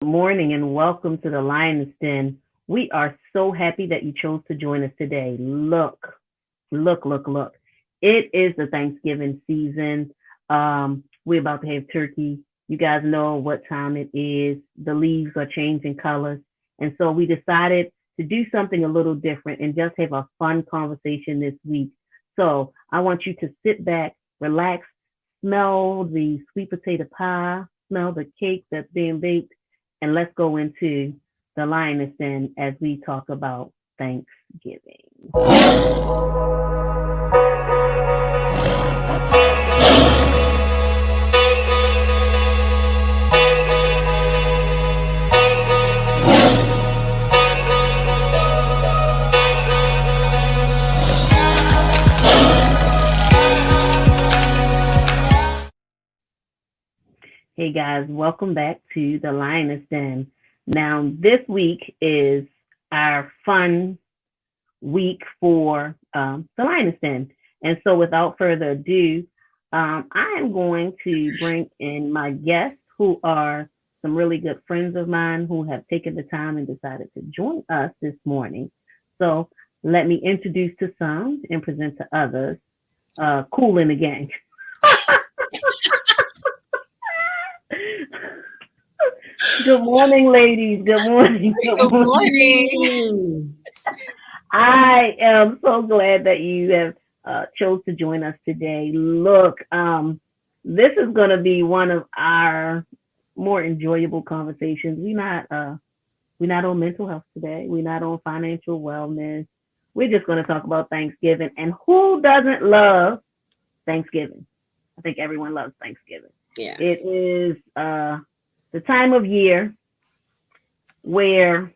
Morning and welcome to the Lioness Den. We are so happy that you chose to join us today. Look. It is the Thanksgiving season. We're about to have turkey. You guys know what time it is. The leaves are changing colors. And so we decided to do something a little different and just have a fun conversation this week. So I want you to sit back, relax, smell the sweet potato pie, smell the cake that's being baked, and let's go into the lioness den as we talk about Thanksgiving. Hey guys, welcome back to the Lioness Den. Now, this week is our fun week for the Lioness Den. And so, without further ado, I am going to bring in my guests who are some really good friends of mine who have taken the time and decided to join us this morning. So, let me introduce to some and present to others. Cool in the gang. Good morning, ladies. Good morning. Good Good morning. morning. I am so glad that you have chose to join us today. Look, this is going to be one of our more enjoyable conversations. We're not on mental health today. We're not on financial wellness. We're just going to talk about Thanksgiving and who doesn't love Thanksgiving. I think everyone loves Thanksgiving. Yeah. It is the time of year where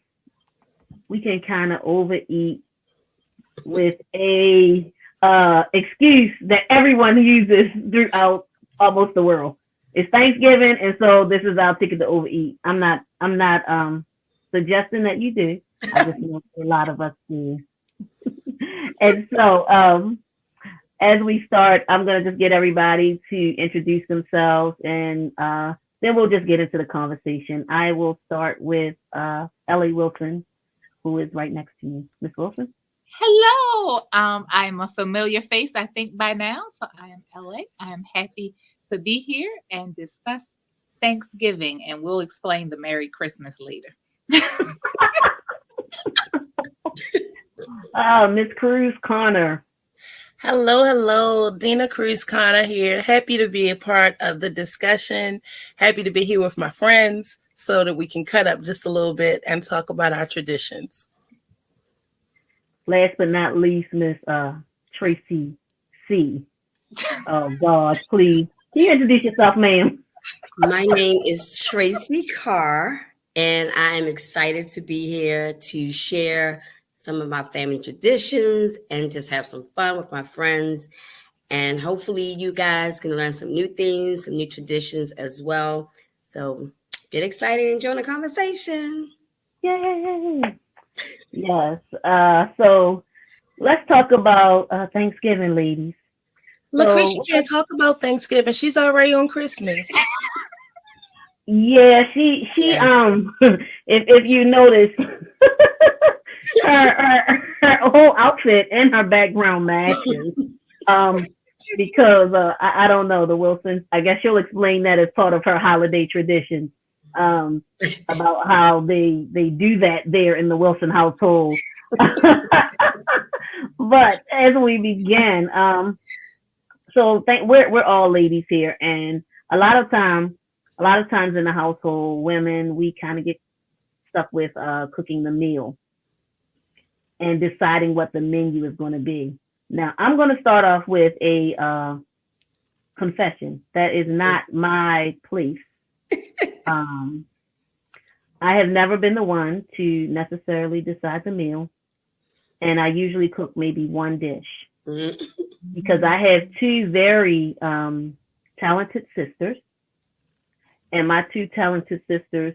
we can kind of overeat with a excuse that everyone uses throughout almost the world. It's Thanksgiving, and so this is our ticket to overeat. I'm not suggesting that you do. I just know a lot of us do. And so as we start, I'm gonna just get everybody to introduce themselves, and then we'll just get into the conversation. I will start with Ellie Wilson, who is right next to me. Miss Wilson? Hello. I'm a familiar face, I think, by now. So I am LA. I am happy to be here and discuss Thanksgiving, and we'll explain the Merry Christmas later. Miss Cruz Connor. Hello. Dina Cruz Connor here. Happy to be a part of the discussion. Happy to be here with my friends so that we can cut up just a little bit and talk about our traditions. Last but not least, Miss Tracy C. Oh God, please. Can you introduce yourself, ma'am? My name is Tracy Carr, and I am excited to be here to share some of my family traditions and just have some fun with my friends. And hopefully, you guys can learn some new things, some new traditions as well. So get excited and join the conversation. Yay! Yes. So let's talk about Thanksgiving, ladies. Lucretia So can't talk about Thanksgiving. She's already on Christmas. yeah, she Yeah. if you notice her whole outfit and her background matches. Um because I don't know the Wilsons. I guess she'll explain that as part of her holiday tradition. Um about how they do that there in the Wilson household. But as we begin, we're all ladies here, and a lot of times in the household, women we kind of get stuck with cooking the meal and deciding what the menu is going to be. Now, I'm going to start off with a confession. That is not my place. Um, I have never been the one to necessarily decide the meal, and I usually cook maybe one dish Mhm. because I have two very talented sisters, and my two talented sisters,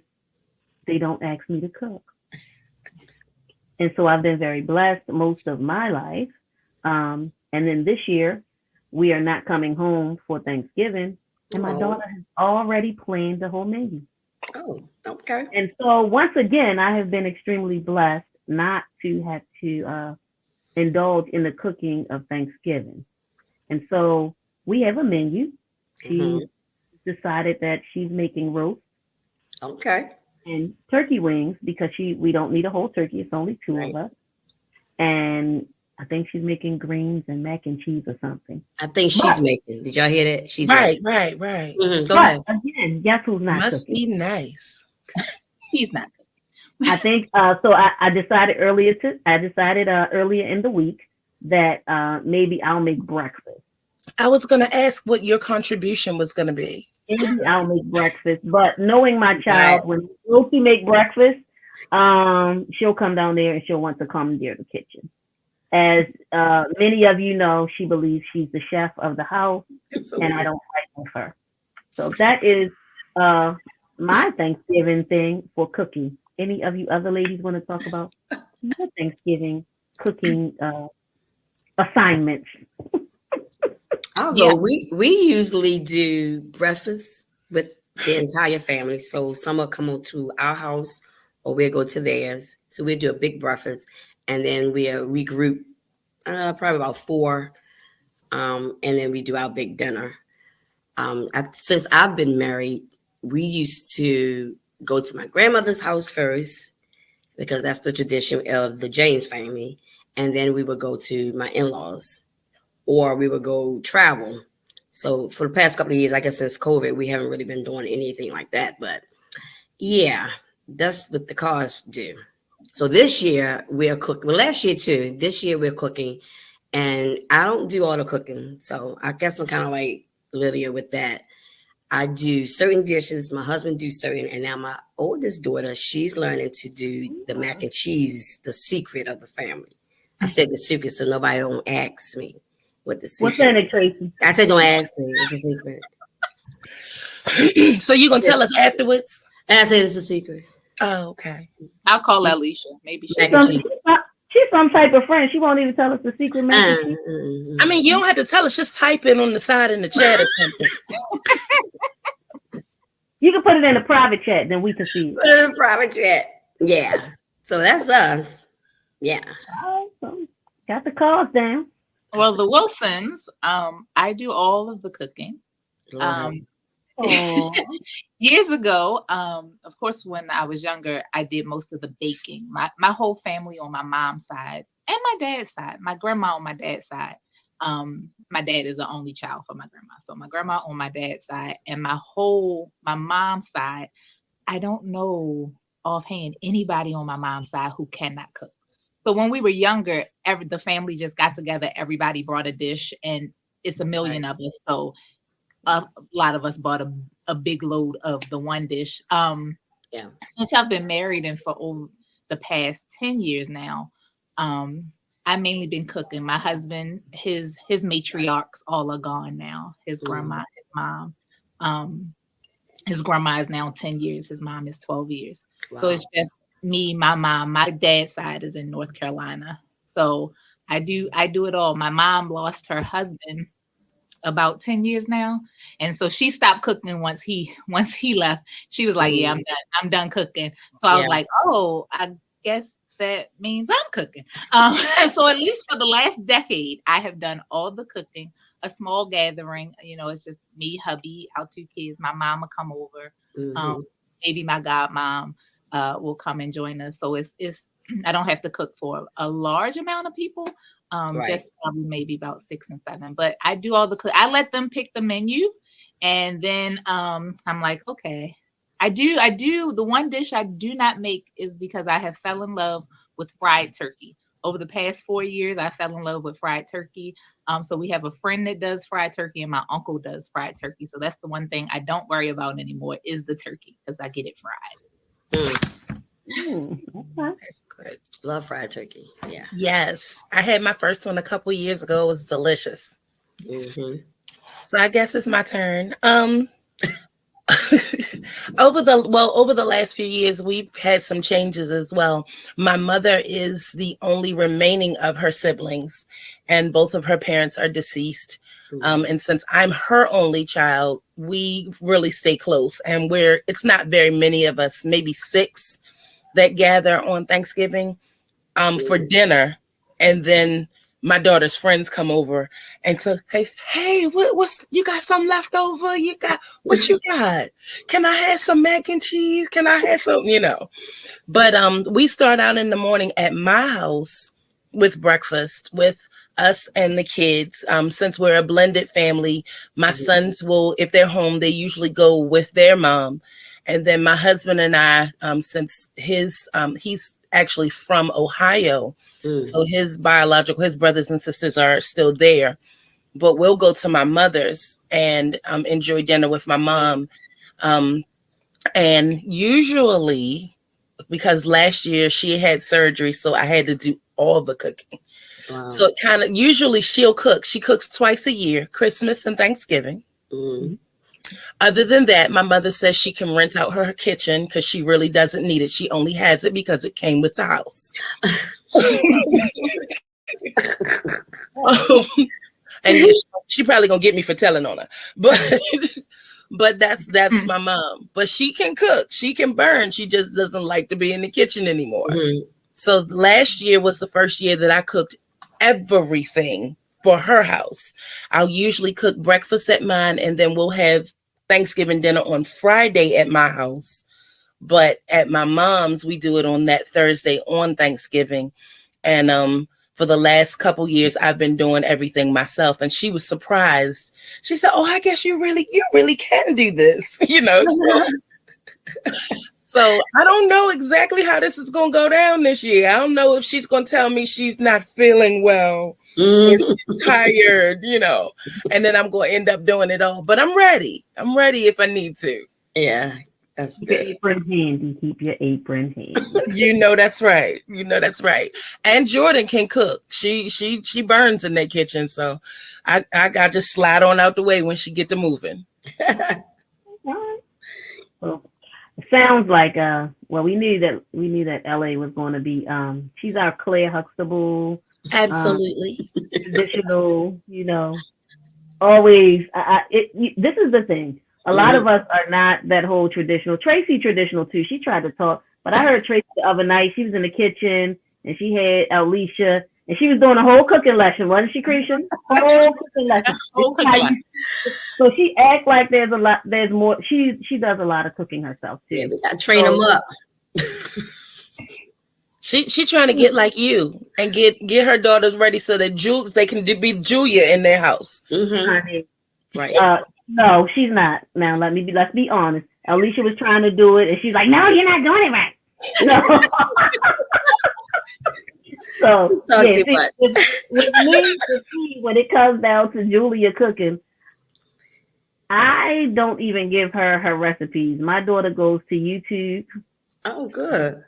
they don't ask me to cook. And so I've been very blessed most of my life. And then this year, we are not coming home for Thanksgiving, and my Oh, daughter has already planned the whole menu. oh, Okay. And so once again, I have been extremely blessed not to have to indulge in the cooking of Thanksgiving. And so we have a menu. She Mhm. decided that she's making roast Okay. and turkey wings because we don't need a whole turkey. It's only two Right. of us. And I think she's making greens and mac and cheese or something. I think she's making. Did y'all hear that? She's Right, making. right. Go But ahead. again, guess who's not Must cooking? be nice. He's not. I think so. I decided earlier in the week that maybe I'll make breakfast. I was going to ask what your contribution was going to be. Maybe I'll make breakfast, but knowing my Right. child, when Lucy make breakfast, she'll come down there and she'll want to commandeer the kitchen. As many of you know, she believes she's the chef of the house, and I don't fight with her. So that is my Thanksgiving thing for cooking. Any of you other ladies want to talk about your Thanksgiving cooking assignments? Although we usually do breakfast with the entire family. So some will come on to our house or we'll go to theirs. So we'll do a big breakfast and then we'll regroup probably about 4. And then we do our big dinner. Since I've been married, we used to go to my grandmother's house first because that's the tradition of the James family. And then we would go to my in-laws or we would go travel. So for the past couple of years, I guess since COVID, we haven't really been doing anything like that. But yeah, that's what the cars do. So this year we're cooking. Well, last year too. This year we're cooking, and I don't do all the cooking. So I guess I'm kind of like Lydia with that. I do certain dishes. My husband do certain, and now my oldest daughter, she's learning to do the mac and cheese, the secret of the family. I said the secret so nobody don't ask me what the secret. What's in it, Tracy? I said don't ask me. It's a secret. So you going to tell us afterwards? And I said it's a secret. Oh, okay. I'll call Alicia. Maybe she. Mac and cheese. She's some type of friend. She won't even tell us the secret mac and cheese. I mean, you don't have to tell us. Just type it on the side in the chat or something. You can put it in a private chat, then we can see it. Put it in a private chat. Yeah. So that's us. Yeah. Awesome. Got the calls down. Well, the Wilsons, I do all of the cooking. Years ago, of course, when I was younger, I did most of the baking. My whole family on my mom's side and my dad's side, my grandma on my dad's side. My dad is the only child for my grandma. So my grandma on my dad's side and my mom's side, I don't know offhand anybody on my mom's side who cannot cook. So when we were younger, the family just got together, everybody brought a dish, and it's a million of us. So a lot of us bought a big load of the one dish. Since I've been married and for over the past 10 years now, I've mainly been cooking. My husband, his matriarchs all are gone now. His grandma, his mom. His grandma is now 10 years. His mom is 12 years. Wow. So it's just me, my mom. My dad's side is in North Carolina. So I do it all. My mom lost her husband about 10 years now. And so she stopped cooking once he left. She was like, yeah, I'm done cooking. So I was like, oh, I guess that means I'm cooking. So at least for the last decade, I have done all the cooking, a small gathering. It's just me, hubby, our 2 kids. My mom will come over. Maybe my godmom will come and join us. So it's I don't have to cook for a large amount of people. Just probably maybe about 6 and 7. But I do all the cook. I let them pick the menu, and then I'm like, okay. I do. The one dish I do not make is because I have fell in love with fried turkey. Over the past 4 years, I fell in love with fried turkey. So we have a friend that does fried turkey, and my uncle does fried turkey. So that's the one thing I don't worry about anymore is the turkey because I get it fried. That's good. Love fried turkey. Yeah. Yes. I had my first one a couple years ago. It was delicious. So I guess it's my turn. Over the last few years, we've had some changes as well. My mother is the only remaining of her siblings, and both of her parents are deceased. And since I'm her only child, we really stay close. And it's not very many of us, maybe 6 that gather on Thanksgiving for dinner. And then my daughter's friends come over and so, hey, what's you got something left over? What you got? Can I have some mac and cheese? Can I have some, But we start out in the morning at my house with breakfast with us and the kids. Since we're a blended family, my sons will, if they're home, they usually go with their mom. And then my husband and I, since he's actually from Ohio, so his brothers and sisters are still there, but we'll go to my mother's and enjoy dinner with my mom. And usually, because last year she had surgery, so I had to do all the cooking. Wow. So usually she'll cook. She cooks twice a year, Christmas and Thanksgiving. Other than that, my mother says she can rent out her kitchen because she really doesn't need it. She only has it because it came with the house. And she probably gonna get me for telling on her, but that's my mom. But she can cook, she can burn. She just doesn't like to be in the kitchen anymore. So last year was the first year that I cooked everything for her house. I'll usually cook breakfast at mine, and then we'll have Thanksgiving dinner on Friday at my house. But at my mom's, we do it on that Thursday on Thanksgiving. And for the last couple years, I've been doing everything myself. And she was surprised. She said, "Oh, I guess you really can do this," So I don't know exactly how this is going to go down this year. I don't know if she's going to tell me she's not feeling well, or she's tired, and then I'm going to end up doing it all. But I'm ready. I'm ready if I need to. Yeah, that's Keep good. your apron handy. Keep your apron handy. That's right. That's right. And Jordan can cook. She burns in that kitchen, so I got to slide on out the way when she get to moving. Well, it sounds like we knew that LA was going to be she's our Claire Huxtable, absolutely traditional, always. This is the thing. A lot of us are not that whole traditional. Tracy traditional too. She tried to talk, but I heard Tracy the other night. She was in the kitchen and she had Alicia and she was doing a whole cooking lesson, wasn't she, Cretia? Whole cooking lesson. So she act like there's more. She does a lot of cooking herself too. Yeah, we gotta train them up. She trying to get like you and get her daughters ready so that they can be Julia in their house. Right. No, she's not. Now let's be honest. Alicia was trying to do it and she's like, "No, you're not doing it right." No. So with me, when it comes down to Julia cooking, I don't even give her recipes. My daughter goes to YouTube. Oh, good.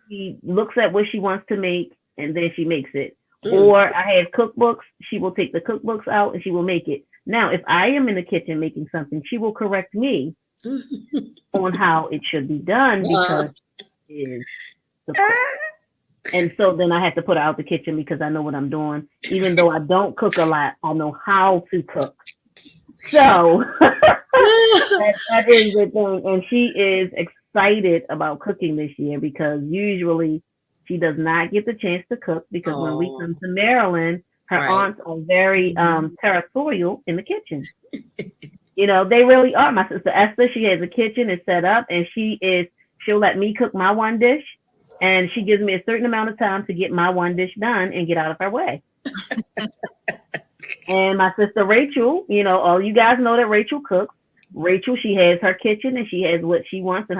She looks at what she wants to make and then she makes it. Or I have cookbooks. She will take the cookbooks out and she will make it. Now, if I am in the kitchen making something, she will correct me on how it should be done because it is the cook. And so then I have to put her out the kitchen because I know what I'm doing. Even though I don't cook a lot, I know how to cook. So that is the thing. And she is excited about cooking this year because usually she does not get the chance to cook because when we come to Maryland, her aunts are very territorial in the kitchen. They really are. My sister Esther, she has a kitchen, it's set up, and she'll let me cook my one dish. And she gives me a certain amount of time to get my one dish done and get out of her way. And my sister Rachel, all you guys know that Rachel cooks. Rachel, she has her kitchen and she has what she wants.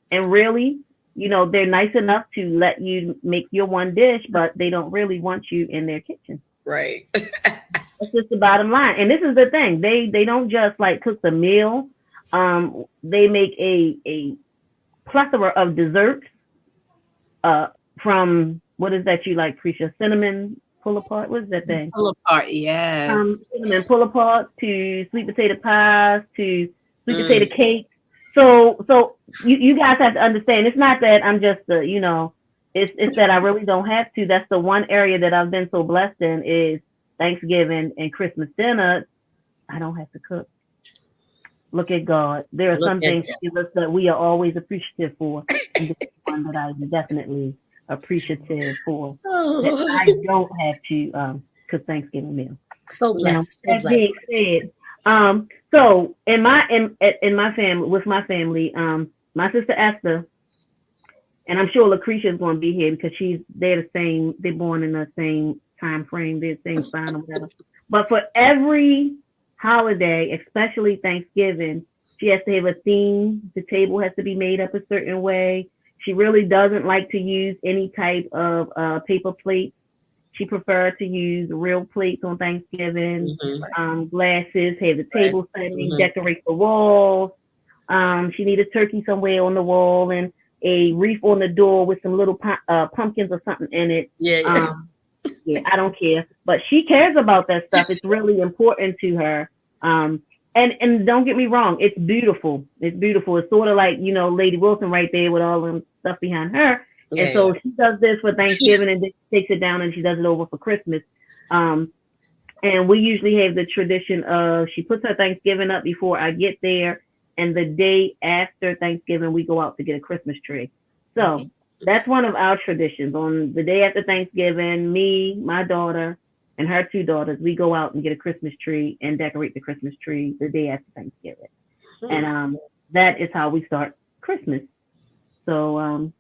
And really, they're nice enough to let you make your one dish, but they don't really want you in their kitchen. Right. That's just the bottom line. And this is the thing. They don't just like cook the meal. They make a plethora of desserts. From what is that you like, Cretia? Cinnamon pull apart? What is that thing? Pull apart, yes. Cinnamon pull apart to sweet potato pies to sweet potato cake So you guys have to understand. It's not that I'm just it's that I really don't have to. That's the one area that I've been so blessed in is Thanksgiving and Christmas dinner. I don't have to cook. Look at God. There are some things He gives us that we are always appreciative for. And this is one that I'm definitely appreciative for. That I don't have to cook Thanksgiving meal. So blessed. Now, that being said, so in my family, with my family, my sister Esther, and I'm sure Lucretia is going to be here because they're born in the same time frame, they're the same sign or whatever. But for every holiday, especially Thanksgiving, she has to have a theme. The table has to be made up a certain way. She really doesn't like to use any type of paper plates. She prefers to use real plates on Thanksgiving, glasses, have the table setting, decorate the walls. She needs a turkey somewhere on the wall and a wreath on the door with some little pumpkins or something in it. Yeah, I don't care. But she cares about that stuff. It's really important to her. And don't get me wrong, it's beautiful. It's beautiful. It's sort of like, Lady Wilson right there with all them stuff behind her. And so she does this for Thanksgiving and then she takes it down and she does it over for Christmas. And we usually have the tradition of she puts her Thanksgiving up before I get there. And the day after Thanksgiving, we go out to get a Christmas tree. So that's one of our traditions. On the day after Thanksgiving, me, my daughter, and her 2 daughters, we go out and get a Christmas tree and decorate the Christmas tree the day after Thanksgiving. And that is how we start Christmas. So,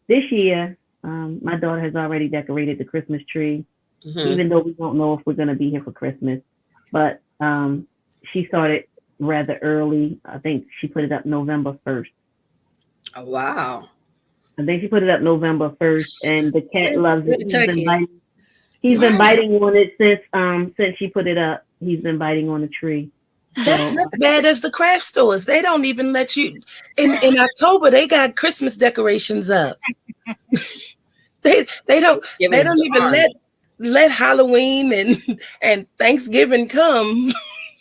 this year, my daughter has already decorated the Christmas tree, even though we don't know if we're going to be here for Christmas. But she started rather early. I think she put it up November 1st. Oh, wow. I think she put it up November 1st, and the cat loves it. He's been biting on it since she put it up. He's been biting on the tree. That's bad as the craft stores. They don't even let you in October. They got Christmas decorations up. they don't even let Halloween and Thanksgiving come.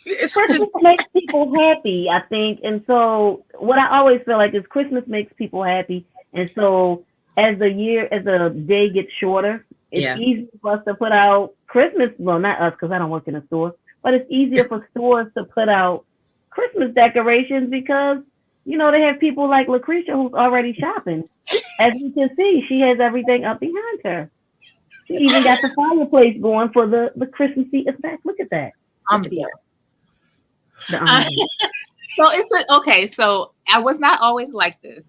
Christmas makes people happy, I think. And so what I always feel like is Christmas makes people happy. And so as the day gets shorter, it's easy for us to put out Christmas. Well, not us, because I don't work in a store, but it's easier for stores to put out Christmas decorations because, they have people like Lucretia who's already shopping. As you can see, she has everything up behind her. She even got the fireplace going for the Christmassy effect. Look at that. So okay. So I was not always like this.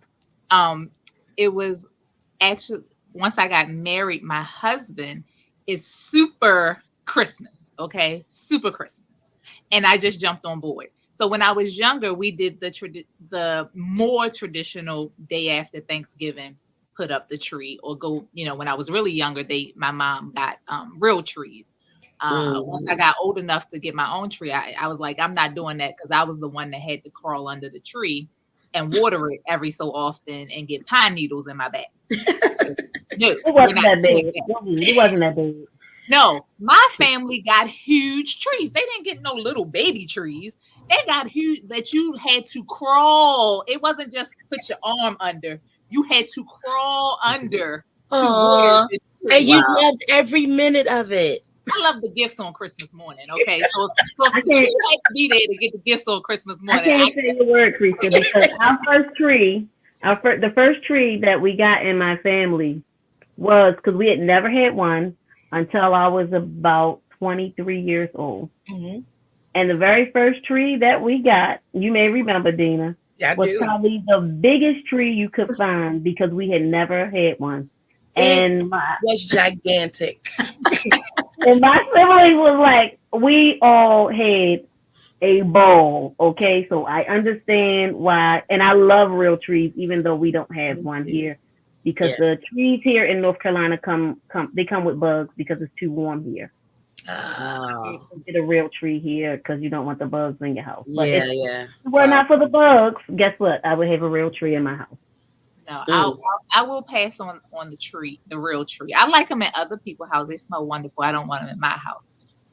It was actually once I got married, my husband is super Christmas. Okay, super Christmas, and I just jumped on board. So when I was younger, we did the more traditional day after Thanksgiving, put up the tree or go. When I was really younger, my mom got real trees. Once I got old enough to get my own tree, I was like, I'm not doing that because I was the one that had to crawl under the tree and water it every so often and get pine needles in my back. It wasn't that big. It wasn't that big. No, my family got huge trees. They didn't get no little baby trees. They got huge that you had to crawl. It wasn't just put your arm under. You had to crawl under. And you loved every minute of it. I love the gifts on Christmas morning. Okay, so you had to be there to get the gifts on Christmas morning. I can't say the word, Christian, because the first tree that we got in my family was because we had never had one until I was about 23 years old. Mm-hmm. And the very first tree that we got, you may remember, Dina, was probably the biggest tree you could find because we had never had one. And it was gigantic. And my siblings was like, we all had a ball, okay? So I understand why, and I love real trees, even though we don't have one here, because the trees here in North Carolina come with bugs because it's too warm here. You get a real tree here because you don't want the bugs in your house. But if it were not for the bugs, guess what? I would have a real tree in my house. No, I will pass on the tree, the real tree. I like them at other people's houses. They smell wonderful. I don't want them in my house.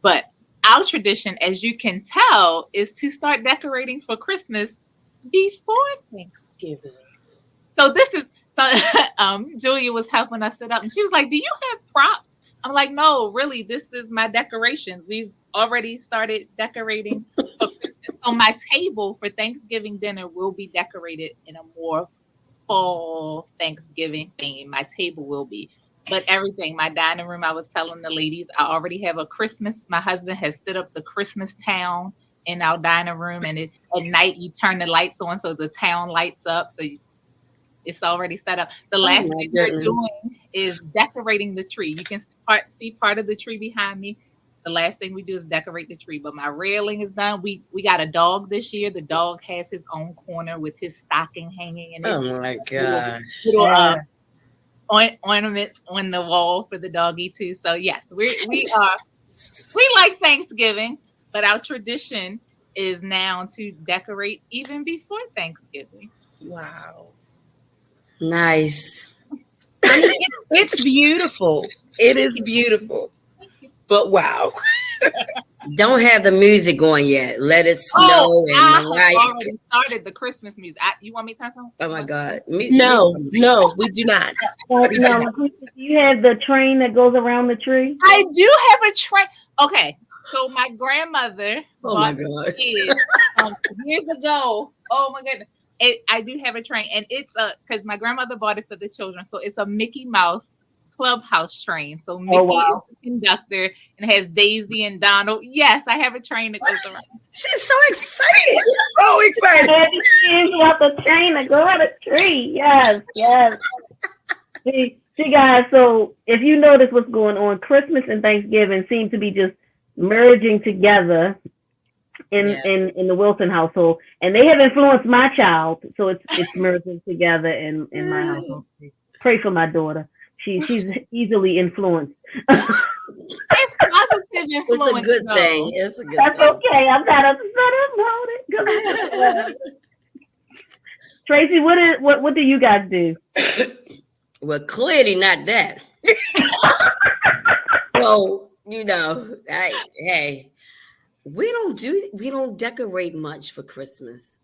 But our tradition, as you can tell, is to start decorating for Christmas before Thanksgiving. So this is Julia was helping us set up, and she was like, "Do you have props?" I'm like, "No, really. This is my decorations. We've already started decorating for Christmas. So my table for Thanksgiving dinner will be decorated in a more fall Thanksgiving theme. My table will be, but everything, my dining room. I was telling the ladies, I already have a Christmas. My husband has set up the Christmas town in our dining room, and at night you turn the lights on so the town lights up. So it's already set up. The last thing we're doing is decorating the tree. You can see part of the tree behind me. The last thing we do is decorate the tree. But my railing is done. We got a dog this year. The dog has his own corner with his stocking hanging in it. Oh my gosh. Little ornaments on the wall for the doggy too. So yes, we like Thanksgiving, but our tradition is now to decorate even before Thanksgiving. Wow. Nice. I mean, it's beautiful. It is beautiful. But wow. Don't have the music going yet. Let it snow and I already started the Christmas music. You want me to turn something? Oh my God. No, we do not. No, do you have the train that goes around the tree? I do have a train. Okay, so my grandmother. Oh my God. Years ago. Oh my goodness. I do have a train, and it's because my grandmother bought it for the children. So it's a Mickey Mouse Clubhouse train. So Mickey is the conductor and has Daisy and Donald. Yes, I have a train that goes around. She's so excited. So excited. You got the train that go on the tree. Yes. See, guys. So if you notice what's going on, Christmas and Thanksgiving seem to be just merging together in the Wilson household, and they have influenced my child. So it's merging together in my household. Pray for my daughter. She's easily influenced. It's positive influence. It's a good thing. It's a good That's thing. okay. I'm not upset about it. Tracy, what do you guys do? Well, clearly not that. So, hey, we don't decorate much for Christmas.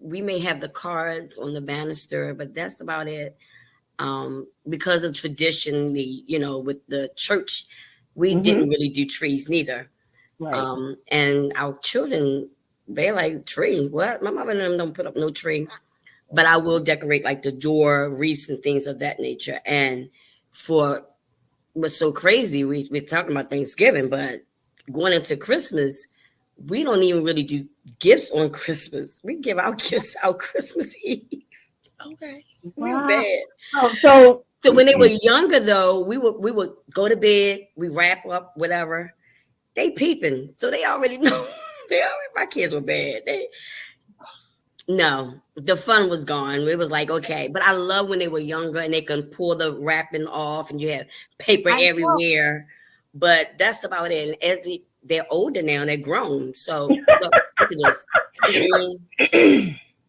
We may have the cards on the banister, but that's about it. Because of tradition, with the church, we didn't really do trees neither. Right. And our children, they're like, tree? What? My mom and them don't put up no tree. But I will decorate like the door, wreaths, and things of that nature. And for what's so crazy, we're talking about Thanksgiving, but going into Christmas, we don't even really do gifts on Christmas. We give our gifts out Christmas Eve. Okay. Real bad. So when they were younger, though, we would go to bed, we wrap up, whatever. They peeping, so they already know. My kids were bad. No, the fun was gone. It was like, okay, but I love when they were younger and they can pull the wrapping off and you have paper everywhere. But that's about it. And as they're older now, they're grown. So look at this.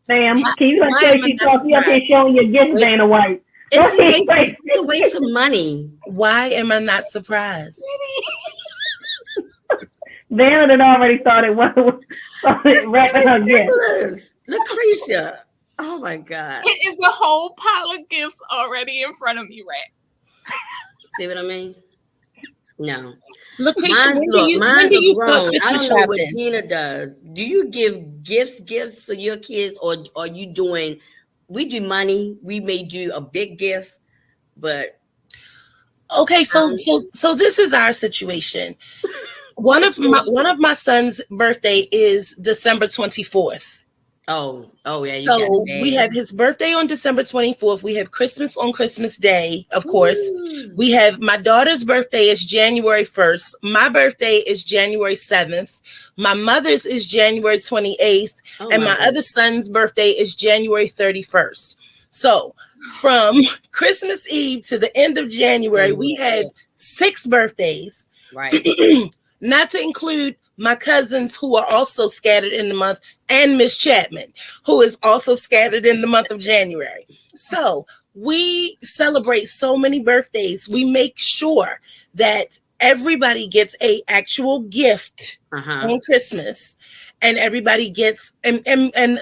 Ma'am, can you let Tracy talk? You up here showing your gifts, Vanna White. It's a waste of money. Why am I not surprised? Vanna had already started wrapping her gifts. Lucretia. Oh my God. It is a whole pile of gifts already in front of me, right? See what I mean? No. Lucretia, when do you grown. I don't know what Dina does. Do you give gifts for your kids, or are you doing? We do money. We may do a big gift, but okay. So this is our situation. One of my son's birthday is December 24th. Oh yeah. So we have his birthday on December 24th. We have Christmas on Christmas Day, of course. We have my daughter's birthday is January 1st. My birthday is January 7th. My mother's is January 28th. And my other son's birthday is January 31st. So from Christmas Eve to the end of January, we have 6 birthdays. Right. Not to include my cousins who are also scattered in the month, and Miss Chapman, who is also scattered in the month of January. So we celebrate so many birthdays. We make sure that everybody gets an actual gift on Christmas. and everybody gets, and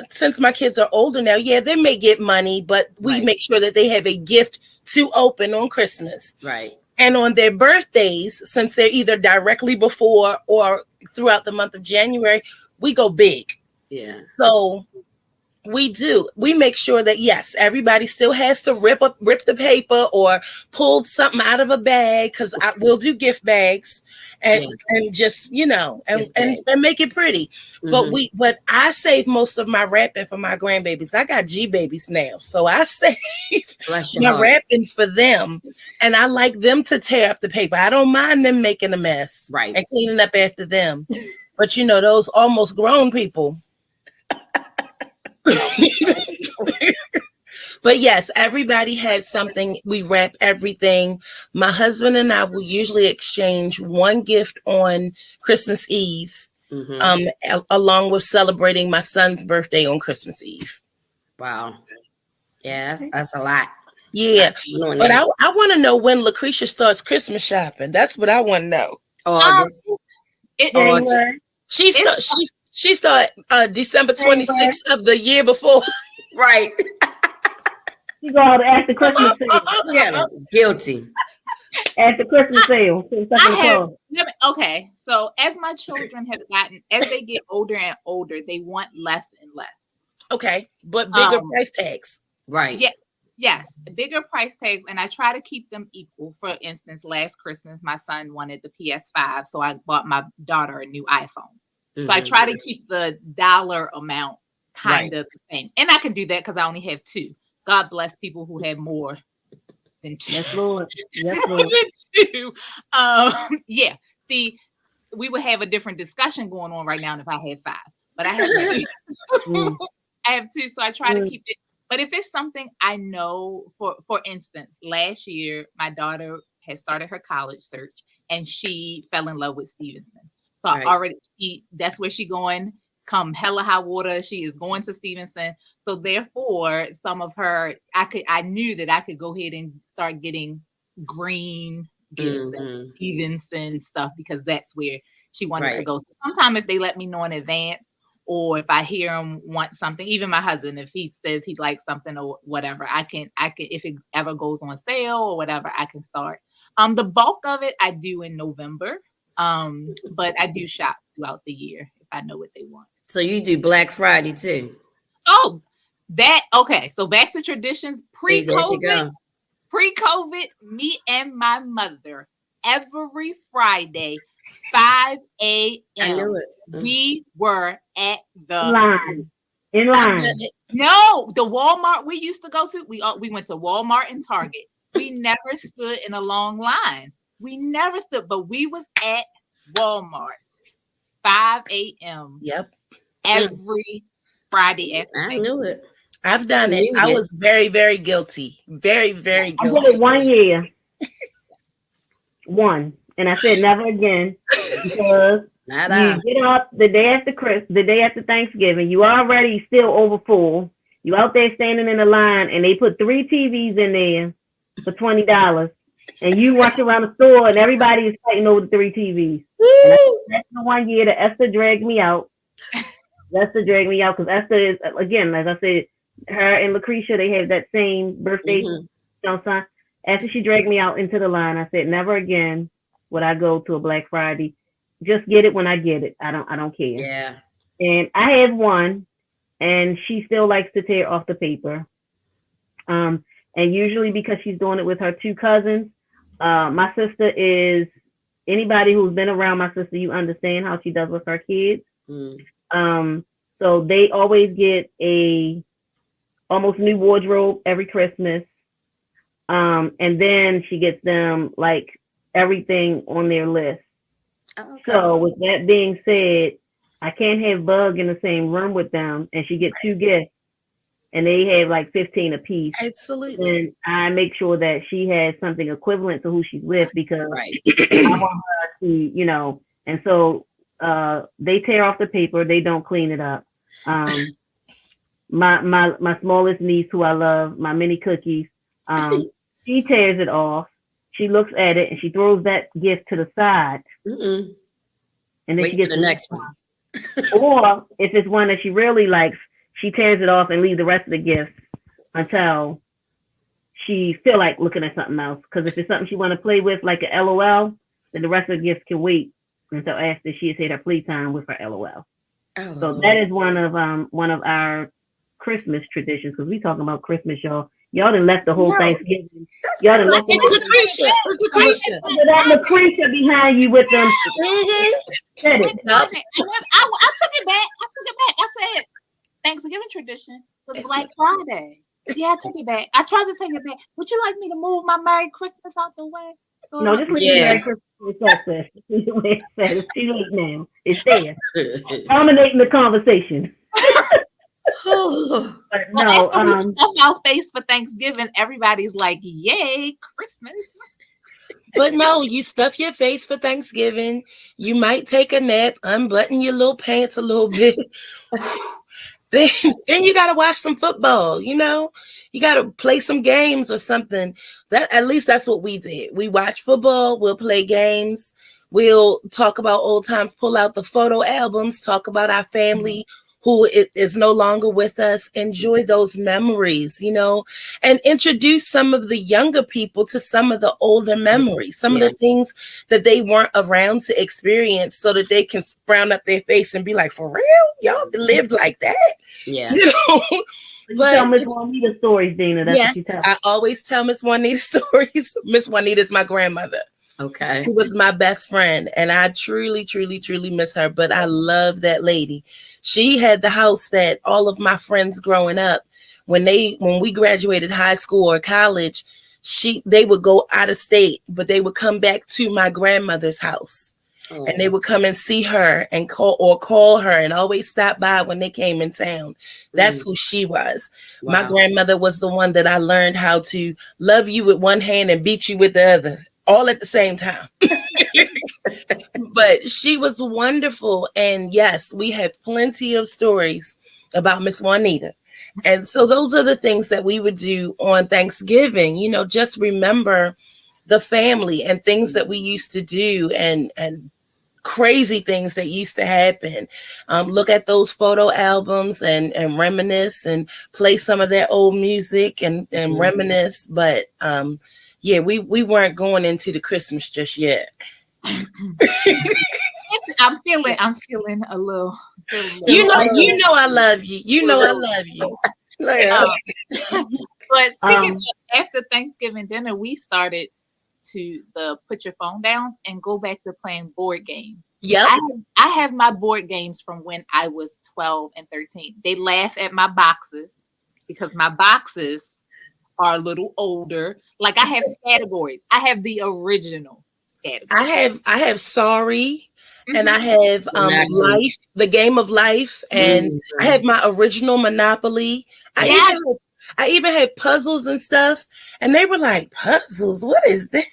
since my kids are older now, yeah, they may get money, but we Right. make sure that they have a gift to open on Christmas. Right. And on their birthdays, since they're either directly before or throughout the month of January, we go big. Yeah. So we make sure that, yes, everybody still has to rip the paper or pull something out of a bag, because we'll do gift bags and just, and make it pretty. Mm-hmm. But I save most of my wrapping for my grandbabies. I got G babies now, so I save my wrapping for them, and I like them to tear up the paper. I don't mind them making a mess, right, and cleaning up after them. But those almost grown people. But yes, everybody has something. We wrap everything. My husband and I will usually exchange one gift on Christmas Eve, along with celebrating my son's birthday on Christmas Eve. Wow. Yeah, that's a lot. Yeah. But I want to know when Lucretia starts Christmas shopping. That's what I want to know. August. She started December 26th of the year before. Right. You go after Christmas sale. Yeah, guilty. After Christmas sale. Okay, so as my children have as they get older and older, they want less and less. Okay, but bigger price tags. Right. Yeah. Yes, bigger price tags, and I try to keep them equal. For instance, last Christmas, my son wanted the PS5, so I bought my daughter a new iPhone. So I try to keep the dollar amount kind of the same. And I can do that because I only have 2. God bless people who have more than 2. Yes, Lord. Yes, Lord. Than 2. Yeah. See, we would have a different discussion going on right now if I had 5. But I have 2. I have 2, so I try to keep it. But if it's something I know, for instance, last year, my daughter had started her college search and she fell in love with Stevenson. So already that's where she going. Come hella high water, she is going to Stevenson. So therefore, some of her, I knew that I could go ahead and start getting green gifts and Stevenson stuff, because that's where she wanted to go. So sometimes if they let me know in advance, or if I hear them want something, even my husband, if he says he'd like something or whatever, I can, if it ever goes on sale or whatever, I can start. The bulk of it I do in November. But I do shop throughout the year if I know what they want. So you do Black Friday too? Oh, okay. So back to traditions. Pre-COVID, me and my mother every Friday, 5 a.m. I knew it. We were at the line. In line. No, the Walmart we used to go to. We went to Walmart and Target. We never stood in a long line. We never stood, but we was at Walmart 5 a.m. Yep. Every Friday afternoon. I knew it. I've done it. I was very, very guilty. Very, very guilty. I did it 1 year. One. And I said never again, because you get up the day after Thanksgiving, you already still over full. You out there standing in the line, and they put 3 TVs in there for $20. And you walk around the store, and everybody is fighting over the 3 TVs. And that's the 1 year that Esther dragged me out. Because Esther is, again, as I said, her and Lucretia, they have that same birthday. Son. After she dragged me out into the line, I said, never again would I go to a Black Friday. Just get it when I get it. I don't care. Yeah. And I have one, and she still likes to tear off the paper. And usually because she's doing it with her 2 cousins, my sister is, anybody who's been around my sister, you understand how she does with her kids. So they always get a almost new wardrobe every Christmas. And then she gets them like everything on their list. Okay. So with that being said, I can't have Bug in the same room with them, and she gets 2 gifts, and they have like 15 apiece. Absolutely. And I make sure that she has something equivalent to who she's with, because I want her to, and so they tear off the paper, they don't clean it up. My smallest niece, who I love, my mini cookies, she tears it off. She looks at it and she throws that gift to the side. And then wait she gets the next one. Or if it's one that she really likes, she tears it off and leaves the rest of the gifts until she feel like looking at something else. Because if it's something she want to play with, like a LOL, then the rest of the gifts can wait until after she has had her playtime with her LOL. Oh. So that is one of our Christmas traditions, because we talking about Christmas, y'all. Y'all done left the whole Thanksgiving. Y'all done left the whole Lucretia. It's Lucretia. that Lucretia behind you with them. Said it. I took it back. I said Thanksgiving tradition was Black Friday. Yeah, I took it back. I tried to take it back. Would you like me to move my Merry Christmas out the way? No, just leave Merry Christmas. It's too late now. It's there. Dominating the conversation. But no, after we stuff our face for Thanksgiving, everybody's like, "Yay, Christmas!" But no, you stuff your face for Thanksgiving. You might take a nap, unbutton your little pants a little bit. then you gotta watch some football. You know, you gotta play some games or something. That at least that's what we did. We watch football. We'll play games. We'll talk about old times. Pull out the photo albums. Talk about our family who is no longer with us. Enjoy those memories, you know, and introduce some of the younger people to some of the older memories, some of the things that they weren't around to experience, so that they can frown up their face and be like, for real? Y'all lived like that? Yeah. You know? But tell Miss Juanita stories, Dina. That's what you tell. I always tell Miss Juanita stories. Miss Juanita is my grandmother. Okay. She was my best friend, and I truly, truly, truly miss her. But I love that lady. She had the house that all of my friends growing up, when we graduated high school or college, they would go out of state, but they would come back to my grandmother's house. Oh. And they would come and see her and call her and always stop by when they came in town. That's who she was. Wow. My grandmother was the one that I learned how to love you with one hand and beat you with the other, all at the same time. But she was wonderful. And yes, we had plenty of stories about Miss Juanita. And so those are the things that we would do on Thanksgiving. You know, just remember the family and things that we used to do and crazy things that used to happen. Look at those photo albums and reminisce and play some of that old music and reminisce. But yeah, we weren't going into the Christmas just yet. I'm feeling a little. You know, I love you. You know, I love you. But speaking of, after Thanksgiving dinner, we started to put your phone down and go back to playing board games. Yeah, I have my board games from when I was 12 and 13. They laugh at my boxes because my boxes are a little older. Like I have categories. I have the original categories. I have Sorry, and I have Life, the game of Life, and I have my original Monopoly. I even had puzzles and stuff, and they were like, puzzles? What is this?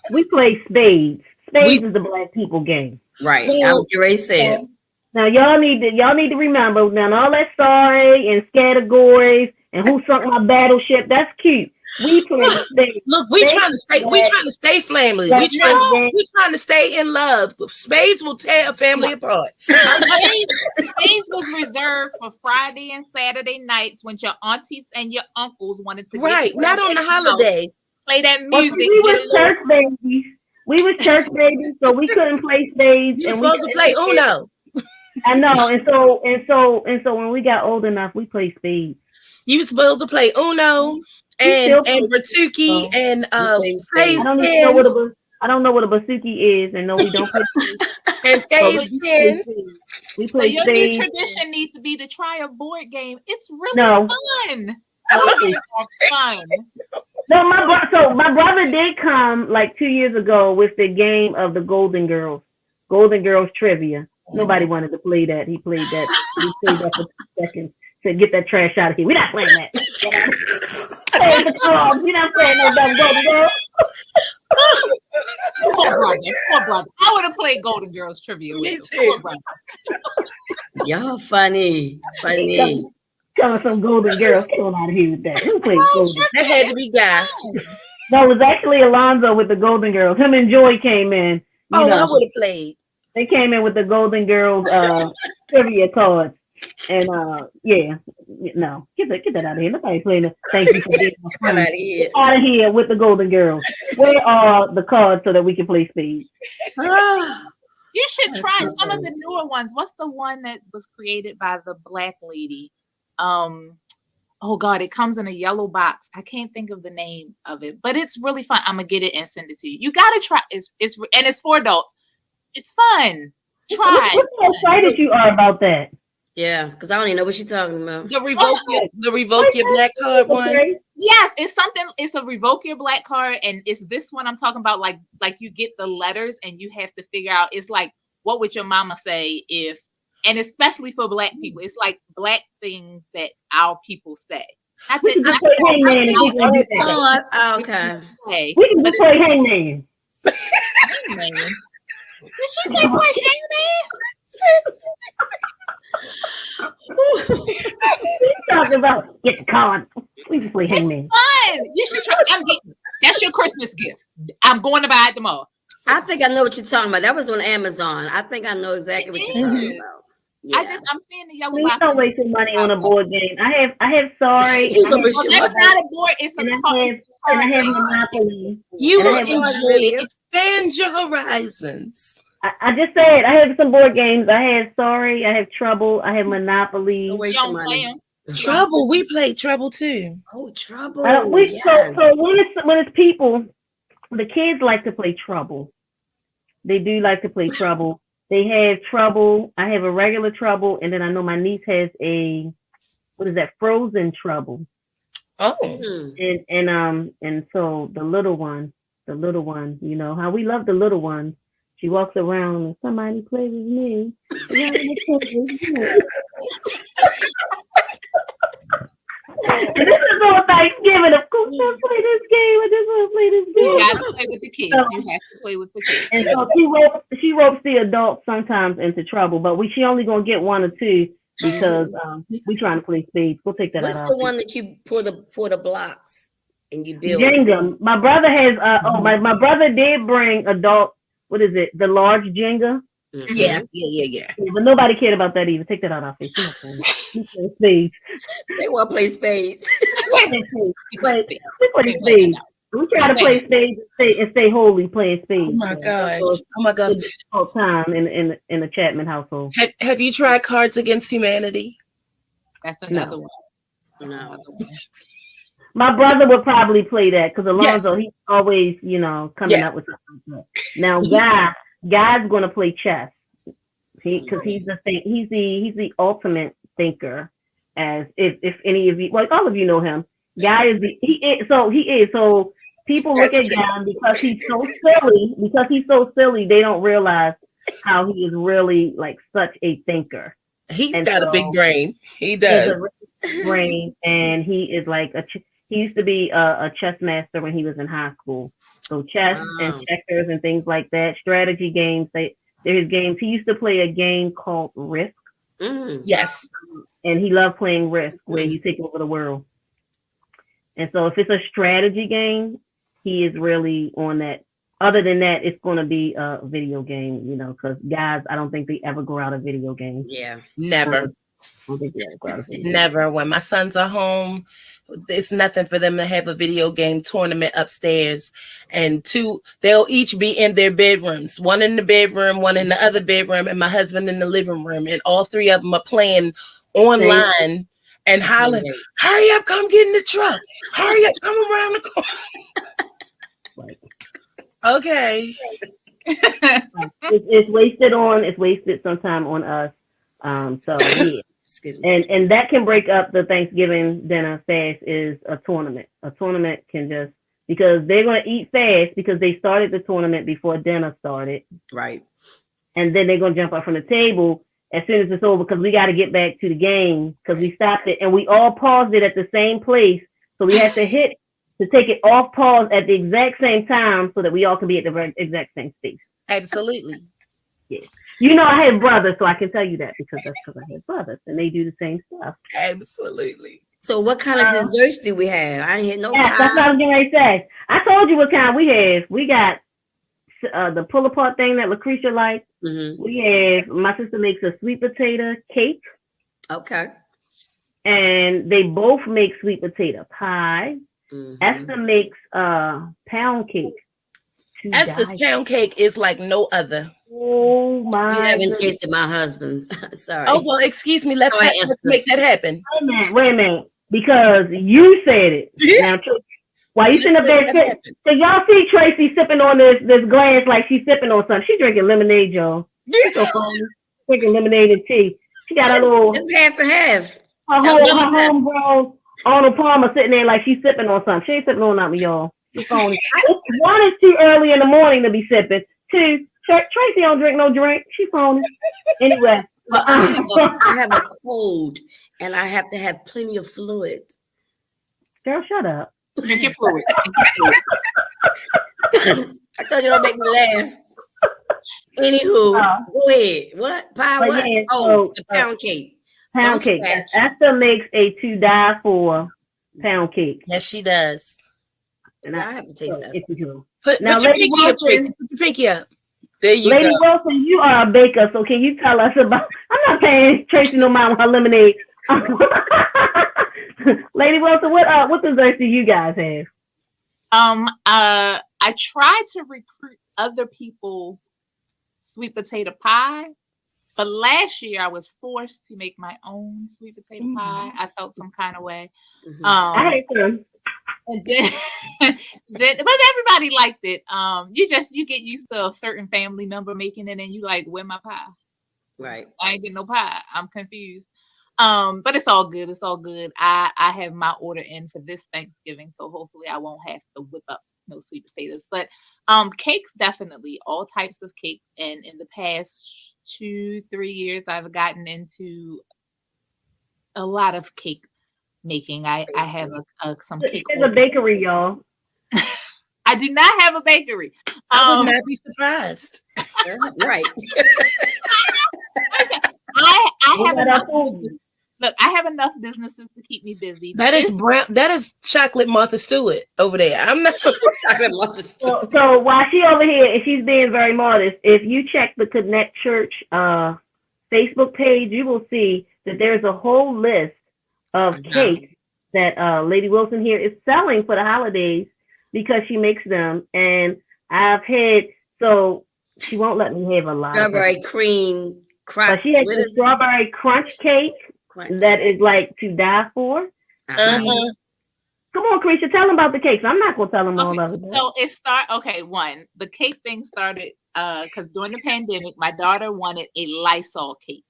We play Spades. Spades is the Black people game. Right. I was ready to say it. Now y'all need to remember now all that Sorry and categories and Who Sunk My Battleship. That's cute. We play Spades. Look, we trying to stay family. We trying to stay in love. Spades will tear a family apart. Spades was reserved for Friday and Saturday nights when your aunties and your uncles wanted to get not on the holiday. Play that music. We were church babies. We were church babies, so we couldn't play Spades. You were supposed to play Uno. I know, and so when we got old enough, we played Spades. You were supposed to play Uno. And Batuki and I don't know what a Basuki is, and no, we don't play. And phase 10. We play. So your new tradition needs to be to try a board game. It's really fun. It's fun. No, my brother did come like 2 years ago with the game of the Golden Girls trivia. Nobody wanted to play that. He played that. He played that for 2 seconds. Said, "Get that trash out of here. We're not playing that." We're not playing no damn Golden Girls. Poor brother. I would have played Golden Girls trivia with you. Y'all funny. Telling some Golden Girls coming out of here with that. Who played Golden? That had to be Guy. No, it was actually Alonzo with the Golden Girls. Him and Joy came in. I would have played. They came in with the Golden Girls trivia cards. And yeah, no, get that out of here. Nobody playing it. Thank you for being my Get friend. out of here. Get out of here with the Golden Girls. Where are the cards so that we can play speed? You should That's try so some of funny. the newer ones. What's the one that was created by the black lady? Oh God, it comes in a yellow box. I can't think of the name of it, but it's really fun. I'm gonna get it and send it to you. You gotta try. It's and it's for adults. It's fun. Try. Look how excited you are about that. Yeah, because I don't even know what she's talking about. The revoke your black card one. Okay. Yes, it's something. It's a revoke your black card, and it's this one I'm talking about. Like you get the letters, and you have to figure out. It's like, what would your mama say if? And especially for black people, it's like black things that our people say. Not We can just play Hangman and we can do that. Okay. say. We can just play Hangman. Hangman. Did she say play Hangman? We talking about get the card. We can play Hangman. Fun. You should try. That's your Christmas gift. I'm going to buy it tomorrow. I think I know what you're talking about. That was on Amazon. I think I know exactly what you're talking about. Yeah. I'm seeing the yellow Please box. don't waste your money on a board game. I have Sorry. She's and I over have- Oh, that's not a board. It's a and I card. have, and I have Monopoly. You And I will have- enjoy it. Expand your horizons. I just said I have some board games. I have Sorry. I have Trouble. I have Monopoly. Don't You waste your don't play money. them. Trouble. We played Trouble too. Oh, trouble. We Yes. so when it's people, the kids like to play Trouble. They do like to play Trouble. They have Trouble. I have a regular Trouble, and then I know my niece has a Frozen Trouble. Oh. Hmm. And so the little one, you know how we love the little one. She walks around and somebody plays with me. And this is on Thanksgiving, of course. Let's play this game. I just want to play this game. You gotta play with the kids. You have to play with the kids. And so she ropes the adults sometimes into trouble, but she only gonna get one or two because we trying to play spades. We'll take that What's out. the one that you pour the blocks and you build? Jenga. My brother has my brother did bring adult. What is it? The large Jenga. Mhm. Yeah. Yeah, but nobody cared about that either. Take that out of our face. We play spades. They want to play spades. We play spades. We try to play spades and stay holy playing spades. Oh my gosh. Oh my gosh. All time in the Chapman household. Have you tried Cards Against Humanity? That's another one. No. My brother would probably play that because Alonzo, he's always, coming up with something like that. Now, Guy's going to play chess because he's the ultimate thinker. As if any of you, well, all of you know him. Guy is so people look at Guy because he's so silly. Because he's so silly, they don't realize how he is really like such a thinker. He's And got a so- big brain. He He does. has a really brain, and he is like he used to be a chess master when he was in high school. So chess and Wow. checkers and things like that, strategy games. They're his games. He used to play a game called Risk, Mm. Yes. and he loved playing Risk, where you take over the world. And so if it's a strategy game, he is really on that. Other than that, it's going to be a video game, because guys, I don't think they ever grow out of video games. Yeah. Never. I don't think they ever grow out of video games. Never. When my sons are home, it's nothing for them to have a video game tournament upstairs. And they'll each be in their bedrooms. One in the bedroom, one in the other bedroom, and my husband in the living room. And all three of them are playing online and hollering, "Hurry up, come get in the truck. Hurry up, come around the corner." Okay. It's wasted sometime on us. So yeah. Excuse me. And that can break up the Thanksgiving dinner fast is a tournament. A tournament can just, because they're going to eat fast because they started the tournament before dinner started. Right. And then they're going to jump up from the table as soon as it's over because we got to get back to the game because we stopped it and we all paused it at the same place. So we have to take it off pause at the exact same time so that we all can be at the exact same space. Absolutely. I have brothers, so I can tell you that because I have brothers and they do the same stuff. Absolutely. So what kind of desserts do we have? I ain't hear no Yeah, that's what I was getting ready to say. I told you what kind we have. We got the pull apart thing that Lucretia likes. Mm-hmm. We have my sister makes a sweet potato cake, Okay. and they both make sweet potato pie. Mm-hmm. Esther makes pound cake. to Esther's die. pound cake is like no other. Oh You my haven't goodness. tasted my husband's. Sorry. Oh well, excuse me. Let's, Sorry, let's Esther. make that happen. Wait a minute. Because you said it. Now, while you sitting up there, Let's make that so y'all see Tracy sipping on this glass like she's sipping on something. She's drinking lemonade, y'all. happen. So funny. Drinking lemonade and tea. She got a little It's half and half. her that was the best. homegrown Arnold Palmer sitting there like she's sipping on something. She ain't sipping on nothing, y'all. She's phony. One, is too early in the morning to be sipping. Two, Tracy don't drink no drink. She's phony. Anyway. Well, I have a cold and I have to have plenty of fluid. Girl, shut up. Drink your fluid. I told you don't make me laugh. Anywho, go ahead. What? Pie? But What? yeah, Oh, so, the pound cake. Pound From cake. scratch. Esther makes a to die for pound cake. Yes, she does. And I have to taste that. if you do. Put Now, your Lady pinky up, Wilson- Tracy. Put your pinky up. There you Lady go. Wilson, you are a baker, so can you tell us about? I'm not paying Tracy no mind with her lemonade. Lady Wilson, what desserts do you guys have? I tried to recruit other people sweet potato pie, but last year I was forced to make my own sweet potato pie. I felt some kind of way. Mhm. I hate them. And then, but everybody liked it. You get used to a certain family member making it, and you like, where my pie? Right. I ain't getting no pie. I'm confused. But it's all good. It's all good. I have my order in for this Thanksgiving, so hopefully I won't have to whip up no sweet potatoes. But cakes, definitely, all types of cakes. And in the past 2-3 years, I've gotten into a lot of cake making. I have some cake. It's a bakery, y'all. I do not have a bakery. I would not be surprised. Right. I have What enough. about food? Look, I have enough businesses to keep me busy. That is brown. That is chocolate Martha Stewart over there. I'm not. Chocolate Martha Stewart. So while she over here and she's being very modest, if you check the Connect Church Facebook page, you will see that there's a whole list of cakes that Lady Wilson here is selling for the holidays because she makes them. And I've had, so she won't let me have a lot. Strawberry cream crap. But she has a strawberry crunch cake that is like to die for. Uh-huh. Come on, Krisha, tell them about the cakes. I'm not gonna tell them all of it. So the cake thing started because during the pandemic, my daughter wanted a Lysol cake.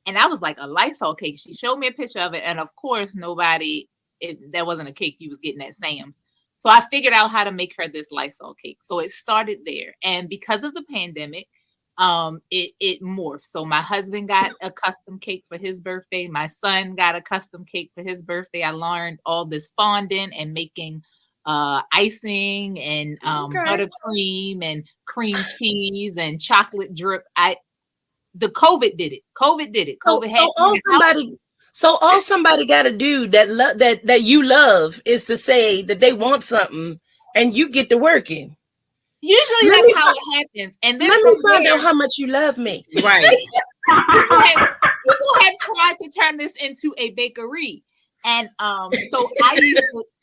And I was like, a Lysol cake. She showed me a picture of it. And of course, that wasn't a cake you was getting at Sam's. So I figured out how to make her this Lysol cake. So it started there. And because of the pandemic, it morphed. So my husband got a custom cake for his birthday. My son got a custom cake for his birthday. I learned all this fondant and making icing and buttercream and cream cheese and chocolate drip. COVID did it. So all somebody got to do that you love is to say that they want something, and you get to working. Usually that's how it happens. And then Let me find out how much you love me. Right. People have tried to turn this into a bakery, and so I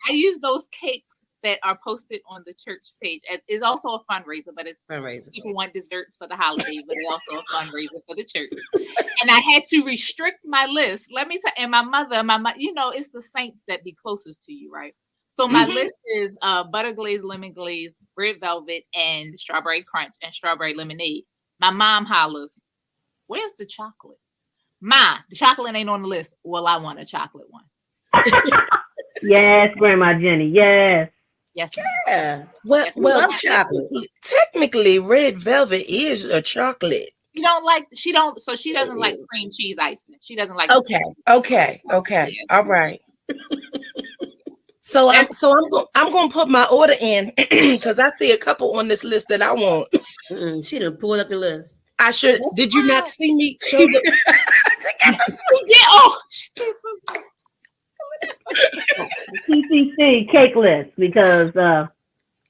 use those cakes that are posted on the church page. It's also a fundraiser, but it's Fundraiser. people want desserts for the holidays, but it's also a fundraiser for the church. And I had to restrict my list. Let me tell you, and my mother, it's the saints that be closest to you, right? So my list is butter glaze, lemon glaze, red velvet, and strawberry crunch and strawberry lemonade. My mom hollers, "Where's the chocolate?" Ma, the chocolate ain't on the list. Well, I want a chocolate one. Yes, Grandma Jenny. Yes. Yes. Yeah. Well, Yes, love chocolate. Technically, red velvet is a chocolate. She doesn't like cream cheese icing. She doesn't like. Okay. Yeah. All right. So I'm gonna put my order in because I see a couple on this list that I want. She done pulled up the list. I should. Did you not see me? Show the, TCC cake list because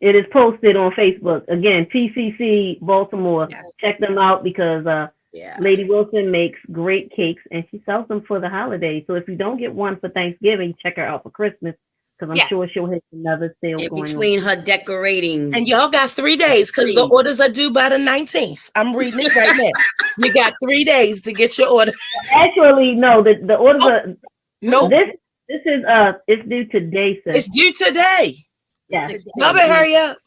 It is posted on Facebook. Again, PCC Baltimore. Yes. Check them out because Yeah. Lady Wilson makes great cakes and she sells them for the holidays. So if you don't get one for Thanksgiving, check her out for Christmas because I'm Yes. sure she'll have another sale In going on. between her decorating. And y'all got 3 days because the orders are due by the 19th. I'm reading it right now. You got 3 days to get your order. Actually, no, the orders are No, this is it's due today, sis. it's due today. Yeah. Y'all better hurry up.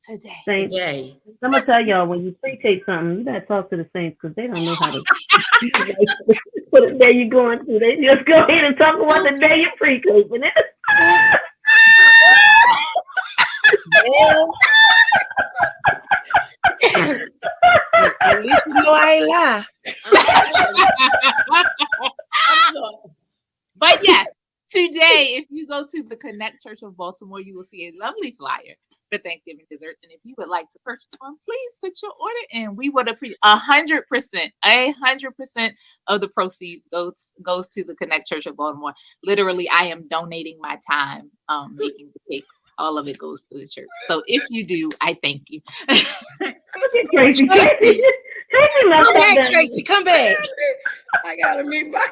Today. Saints. Today. I'm gonna tell y'all when you pre-tape something, you gotta talk to the Saints because they don't know how to put it there you're going to. They just go ahead and talk about the day you're pre-taping it. Well, at least you know I ain't lie. But yes, today, if you go to the Connect Church of Baltimore, you will see a lovely flyer for Thanksgiving dessert. And if you would like to purchase one, please put your order in. We would appreciate 100% of the proceeds goes to the Connect Church of Baltimore. Literally, I am donating my time making the cakes. All of it goes to the church. So if you do, I thank you. Tracy, Tracy, Come back, Tracy. Come back. I gotta meet my.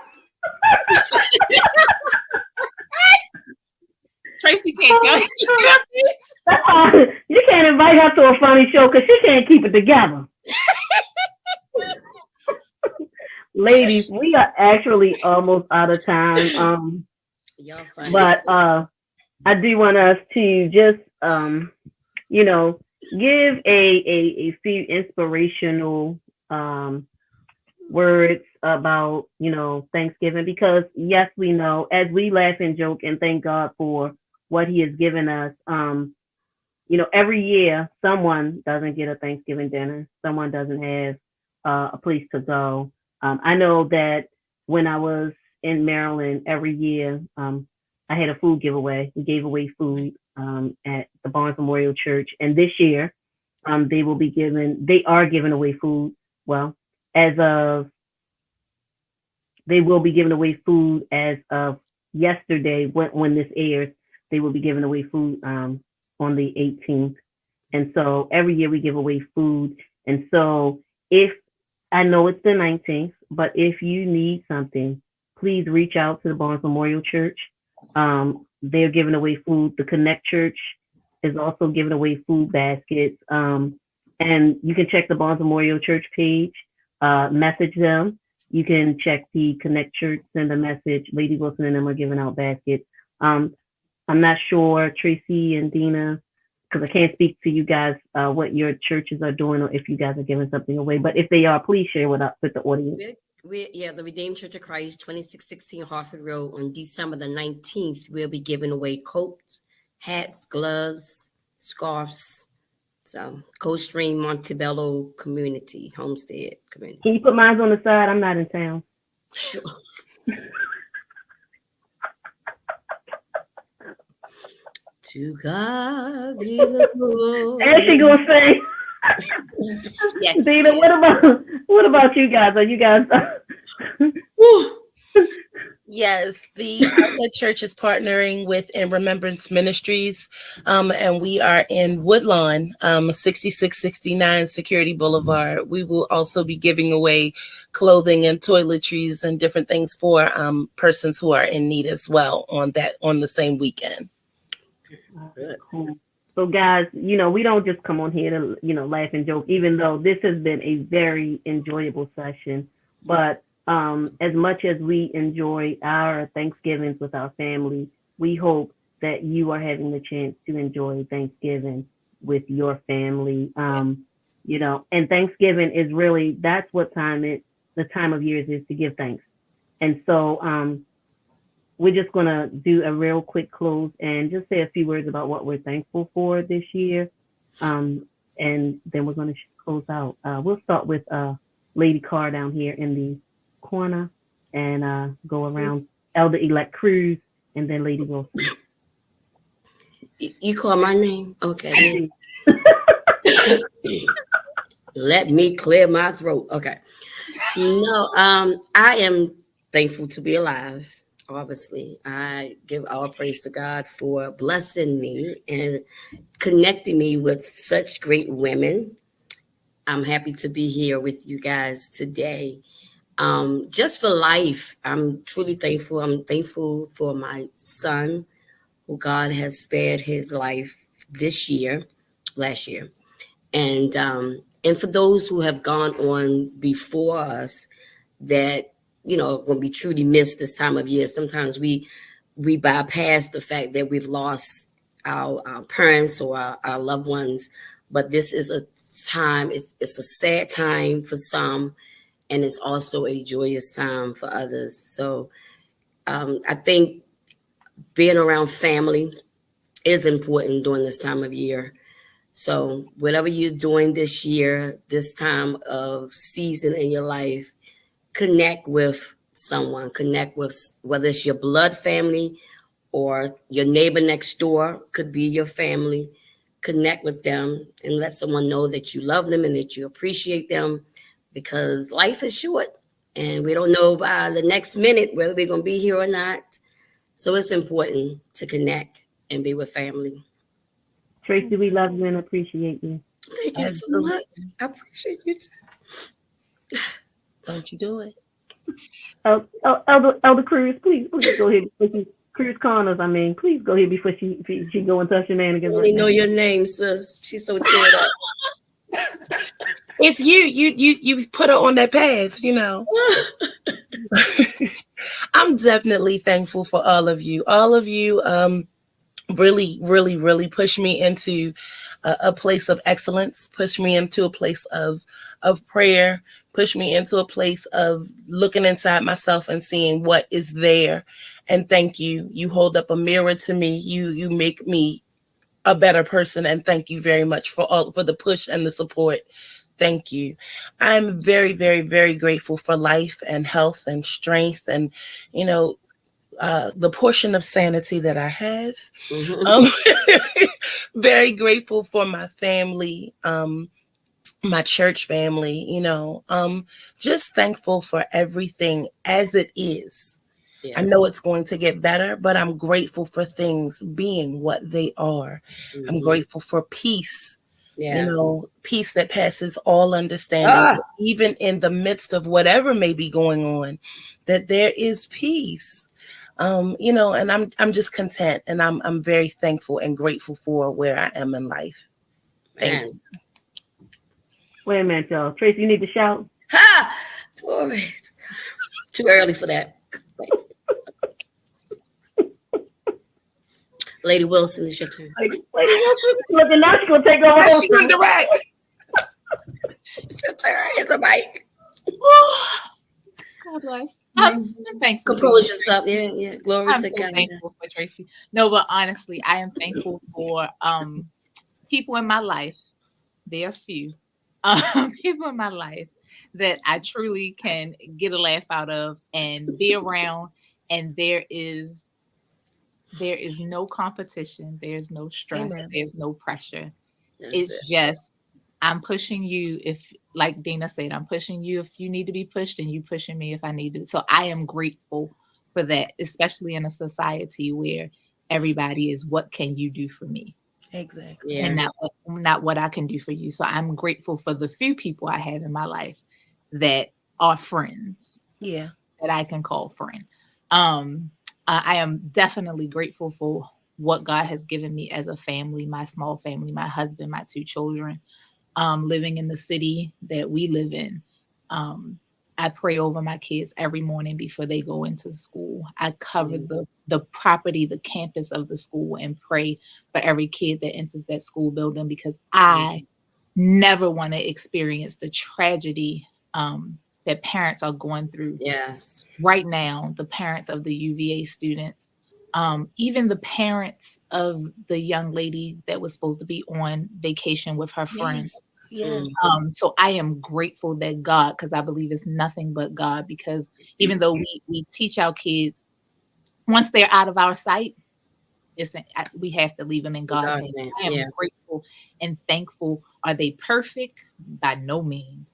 Tracy can't go. You can't invite her to a funny show because she can't keep it together. Ladies, we are actually almost out of time. Y'all funny. But I do want us to just give a few inspirational words about Thanksgiving because yes, we know as we laugh and joke and thank God for what He has given us. Every year someone doesn't get a Thanksgiving dinner, someone doesn't have a place to go. I know that when I was in Maryland, every year I had a food giveaway. We gave away food at the Barnes Memorial Church, and this year they are giving away food. Well, they will be giving away food as of yesterday when this airs. They will be giving away food on the 18th. And so every year we give away food. And so if I know it's the 19th, but if you need something, please reach out to the Barnes Memorial Church. They're giving away food. The Connect Church is also giving away food baskets. And you can check the Barnes Memorial Church page, message them. You can check the Connect Church, send a message. Lady Wilson and them are giving out baskets. I'm not sure, Tracy and Dina, because I can't speak to you guys what your churches are doing or if you guys are giving something away. But if they are, please share with the audience. The Redeemed Church of Christ, 2616 Hartford Road, on December the 19th, we'll be giving away coats, hats, gloves, scarves. So, Coldstream Montebello Community, Homestead Community. Can you put mine on the side? I'm not in town. Sure. To God be the glory. And she gonna say, Yes. Dina, what about you guys? Are you guys? Yes, the Outlet Church is partnering with In Remembrance Ministries, and we are in Woodlawn, 6669 Security Boulevard. We will also be giving away clothing and toiletries and different things for persons who are in need as well on the same weekend. Cool. So guys, we don't just come on here to, laugh and joke, even though this has been a very enjoyable session. But as much as we enjoy our Thanksgivings with our family, we hope that you are having the chance to enjoy Thanksgiving with your family. And Thanksgiving is really, that's what the time of year is to give thanks. And so we're just going to do a real quick close and just say a few words about what we're thankful for this year. And then we're going to close out. We'll start with Lady Carr down here in the corner and go around Elder-elect Cruz and then Lady Wilson. You call my name? Okay. Let me clear my throat. Okay. No, I am thankful to be alive. Obviously, I give all praise to God for blessing me and connecting me with such great women. I'm happy to be here with you guys today. Just for life, I'm truly thankful. I'm thankful for my son, who God has spared his life this year, last year, and for those who have gone on before us that when we truly miss this time of year. Sometimes we bypass the fact that we've lost our parents or our loved ones, but this is a time. It's a sad time for some, and it's also a joyous time for others. So I think being around family is important during this time of year. So whatever you're doing this year, this time of season in your life, connect with someone. Connect with, whether it's your blood family or your neighbor next door, could be your family. Connect with them and let someone know that you love them and that you appreciate them, because life is short and we don't know by the next minute whether we're going to be here or not. So it's important to connect and be with family. Tracy, we love you and appreciate you. Thank you so Absolutely. much. I appreciate you too. Don't you do it. Elder Cruz, please go ahead. Cruz Connors, please go ahead before she go and touch shenanigans. I only know your name, sis. She's so teared up. It's you put her on that path, I'm definitely thankful for all of you. All of you really, really, really push me into a place of excellence, push me into a place of prayer, push me into a place of looking inside myself and seeing what is there. And thank you. You hold up a mirror to me. You make me a better person. And thank you very much for the push and the support. Thank you. I'm very, very, very grateful for life and health and strength and, the portion of sanity that I have. Very grateful for my family, my church family, just thankful for everything as it is. Yeah. I know it's going to get better, but I'm grateful for things being what they are. Mm-hmm. I'm grateful for peace. Yeah. Peace that passes all understanding, even in the midst of whatever may be going on, that there is peace. And I'm just content, and I'm very thankful and grateful for where I am in life. Thank you. Wait a minute, y'all. Tracy, you need to shout. Ha! Glory. Too early for that. Lady Wilson, it's your turn. Lady Wilson, look, and now she's gonna take over. She's gonna direct. It's your turn. It's the mic. God bless. I'm thankful. Compose yourself. Yeah. Glory I'm to so God. thankful for Tracy. No, but honestly, I am thankful for people in my life. There are few people in my life that I truly can get a laugh out of and be around. And there is no competition. There's no stress. Amen. There's no pressure. It's just, I'm pushing you. If, like Dina said, I'm pushing you if you need to be pushed, and you pushing me if I need to. So I am grateful for that, especially in a society where everybody is, what can you do for me? Exactly. And not what I can do for you. So I'm grateful for the few people I have in my life that are friends. Yeah. That I can call friend. I am definitely grateful for what God has given me as a family, my small family, my husband, my 2 children, living in the city that we live in. I pray over my kids every morning before they go into school. I cover the property, the campus of the school, and pray for every kid that enters that school building, because I never want to experience the tragedy that parents are going through. Yes. Right now, the parents of the UVA students, even the parents of the young lady that was supposed to be on vacation with her friends. Yes. So I am grateful that God, because I believe it's nothing but God, because even though we teach our kids, once they're out of our sight, we have to leave them in God's hands. I am grateful and thankful. Are they perfect? By no means.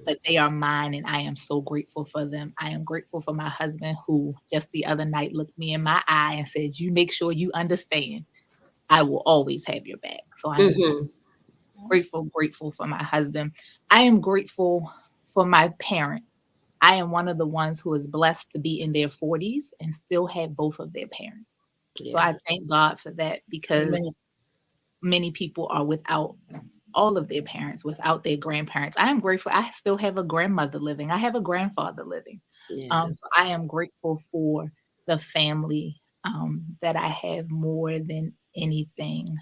but they are mine, and I am so grateful for them. I am grateful for my husband, who just the other night looked me in my eye and said, "You make sure you understand, I will always have your back." So I am grateful for my husband. I am grateful for my parents. I am one of the ones who is blessed to be in their 40s and still have both of their parents. So I thank God for that, because many people are without all of their parents, without their grandparents. I am grateful. I still have a grandmother living. I have a grandfather living. So I am grateful for the family that I have more than anything.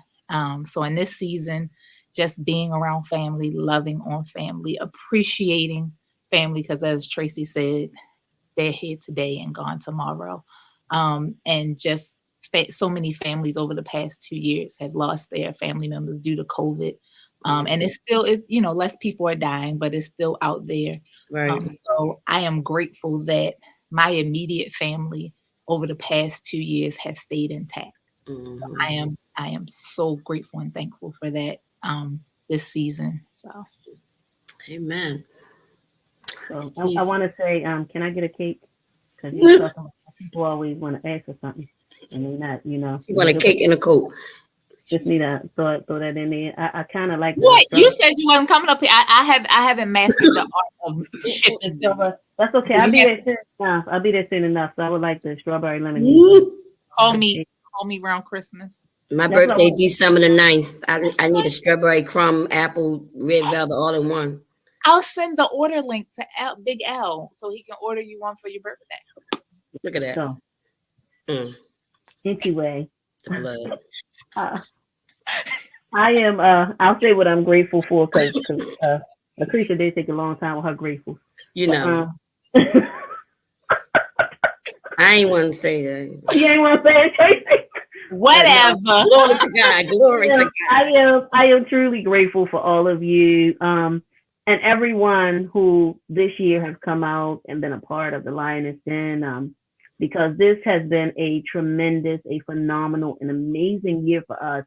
So in this season, just being around family, loving on family, appreciating family, because as Tracy said, they're here today and gone tomorrow. And just so many families over the past 2 years have lost their family members due to COVID. And it's still, less people are dying, but it's still out there. Right. So I am grateful that my immediate family over the past 2 years have stayed intact. So I am so grateful and thankful for that this season. So, Amen. So I want to say, can I get a cake? Because you're talking about people always want to ask for something, and they're not, You want a cake and a coat? Just need to throw that in there. I kind of like. What you said you wasn't coming up here. I haven't mastered the art of shipping. That's okay. I'll be there soon enough. I'll be there soon enough. So I would like the strawberry lemonade. Call me around Christmas. My birthday, December the 9th. I need a strawberry, crumb, apple, red velvet, all in one. I'll send the order link to Big L so he can order you one for your birthday. Look at that. So, anyway, the blood. I am. I'll say what I'm grateful for, because Lucretia did take a long time with her grateful. I ain't want to say that. You ain't want to say it, Tracy? Whatever. Glory to God. Glory to God. I am truly grateful for all of you, and everyone who this year has come out and been a part of the Lioness Den, because this has been a tremendous, a phenomenal, and amazing year for us.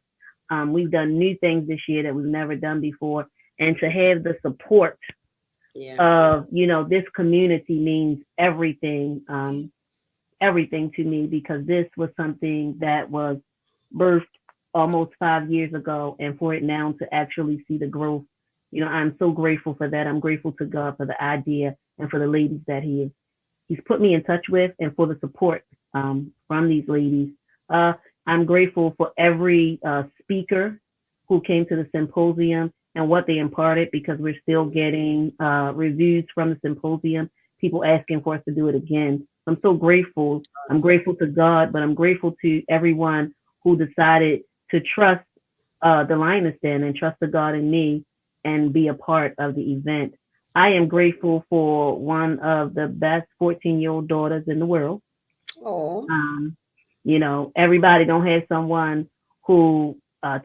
We've done new things this year that we've never done before, and to have the support of this community means everything. Everything to me, because this was something that was birthed almost 5 years ago, and for it now to actually see the growth, I'm so grateful for that. I'm grateful to God for the idea and for the ladies that he's put me in touch with, and for the support from these ladies. I'm grateful for every speaker who came to the symposium and what they imparted, because we're still getting reviews from the symposium, people asking for us to do it again. I'm so grateful. I'm grateful to God, but I'm grateful to everyone who decided to trust the Lioness Den and trust the God in me and be a part of the event. I am grateful for one of the best 14-year-old daughters in the world. Oh. Everybody don't have someone who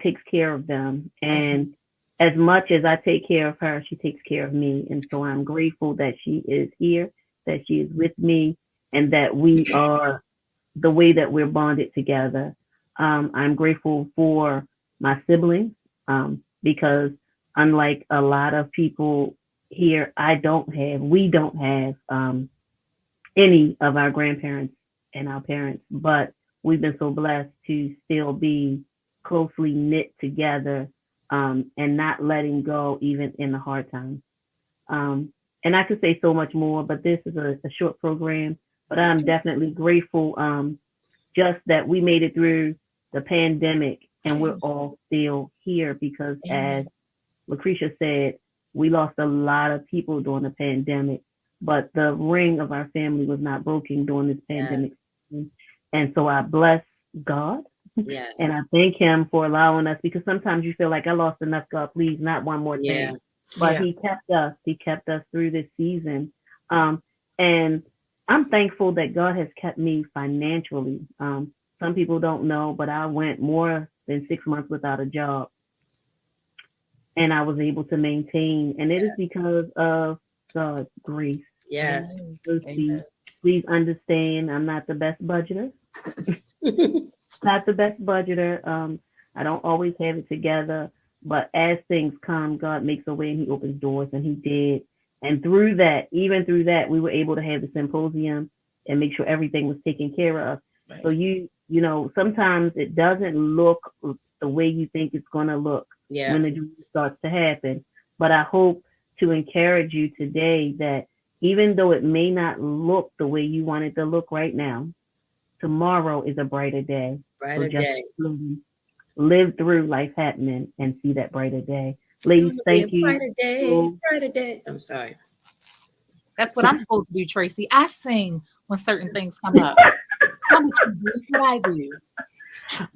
takes care of them. And as much as I take care of her, she takes care of me. And so I'm grateful that she is here, that she is with me, and that we are the way that we're bonded together. I'm grateful for my siblings, because unlike a lot of people here, we don't have any of our grandparents and our parents, but we've been so blessed to still be closely knit together, and not letting go even in the hard times. And I could say so much more, but this is a short program. But I'm definitely grateful just that we made it through the pandemic and we're all still here, because as Lucretia said, we lost a lot of people during the pandemic, but the ring of our family was not broken during this pandemic. And so I bless God. Yes. And I thank him for allowing us, because sometimes you feel like I lost enough, God, please, not one more thing. Yeah. But he kept us through this season. And I'm thankful that God has kept me financially. Some people don't know, but I went more than 6 months without a job. And I was able to maintain. And it is because of God's grace. Yes. Please understand, I'm not the best budgeter. Not the best budgeter. I don't always have it together. But as things come, God makes a way and he opens doors, and he did. And through that, even through that, we were able to have the symposium and make sure everything was taken care of. Right. So you know, sometimes it doesn't look the way you think it's going to look Yeah. when the dream starts to happen. But I hope to encourage you today that even though it may not look the way you want it to look right now, tomorrow is a brighter day. Brighter So just day. live through life happening and see that brighter day. Ladies, It's gonna be thank a you. Brighter day. Brighter day. I'm sorry. That's what I'm supposed to do, Tracy. I sing when certain things come up. That's what I do.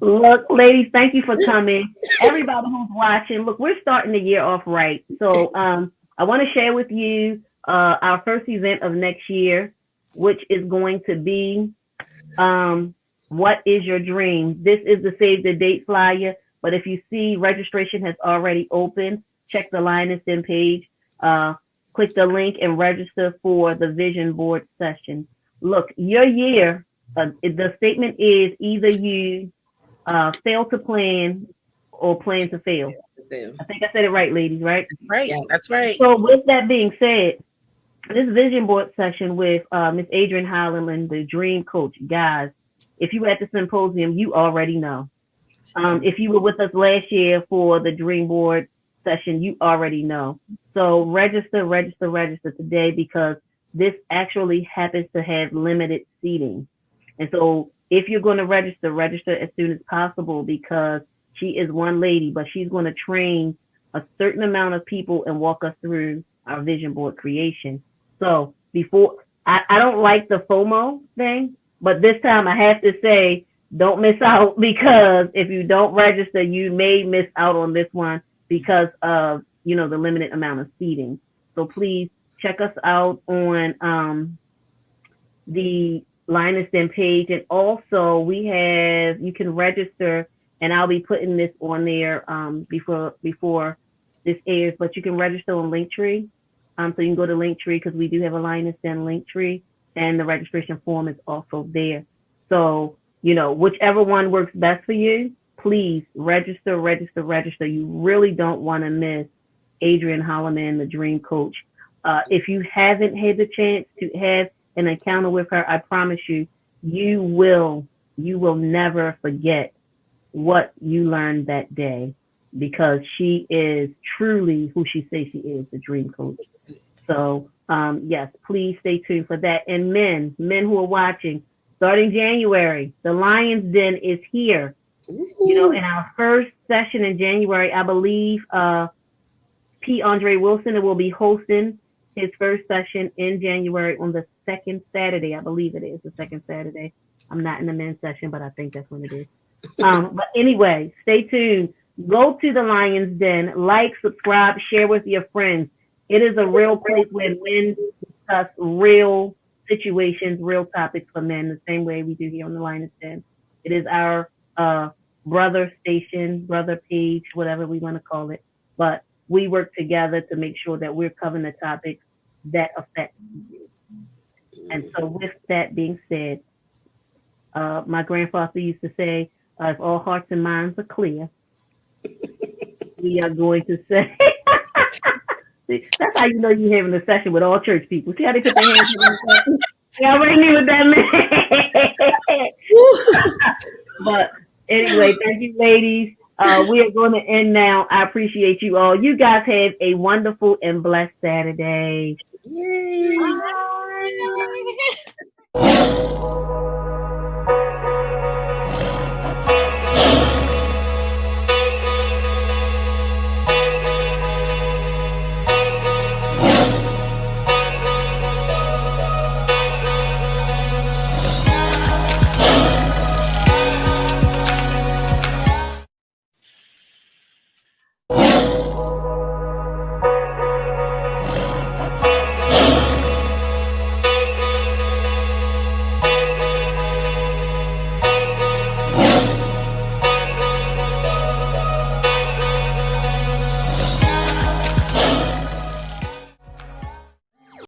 Look, ladies, thank you for coming. Everybody who's watching, look, we're starting the year off right. So I want to share with you our first event of next year, which is going to be What is Your Dream? This is the save the date flyer, but if you see registration has already opened, check the Lioness Den page, click the link and register for the vision board session. Look, your year, the statement is either you fail to plan or plan to fail. I think I said it right, ladies, right? Right. Yeah. That's right. So with that being said, this vision board session with Miss Adrienne Holland, the Dream Coach, guys, if you were at the symposium, you already know. If you were with us last year for the Dream Board session, you already know. So register today, because this actually happens to have limited seating. And so if you're going to register as soon as possible, because she is one lady, but she's going to train a certain amount of people and walk us through our vision board creation. So before, I don't like the FOMO thing, but this time I have to say, don't miss out, because if you don't register, you may miss out on this one because of, the limited amount of seating. So please check us out on the Lioness Den page. And also you can register, and I'll be putting this on there before this airs, but you can register on Linktree. So you can go to Linktree, because we do have a Lioness Den Linktree, and the registration form is also there. So, whichever one works best for you, please register. You really don't want to miss Adrienne Holloman, the Dream Coach. If you haven't had the chance to have an encounter with her, I promise you, you will never forget what you learned that day, because she is truly who she says she is, the Dream Coach. So, yes, please stay tuned for that. And men who are watching, starting January, the Lion's Den is here. In our first session in January, I believe P. Andre Wilson will be hosting his first session in January on the second Saturday. I believe it is the second Saturday. I'm not in the men's session, but I think that's when it is. But anyway, stay tuned. Go to the Lion's Den, like, subscribe, share with your friends. It is a real place where men discuss real situations, real topics for men, the same way we do here on the Lioness Den. It is our brother station, brother page, whatever we want to call it. But we work together to make sure that we're covering the topics that affect you. And so with that being said, my grandfather used to say, if all hearts and minds are clear, we are going to say, that's how you know you're having a session with all church people. See how they put their hands in they already knew what that meant. But anyway, thank you, ladies. We are going to end now. I appreciate you all. You guys have a wonderful and blessed Saturday. Yay. Bye.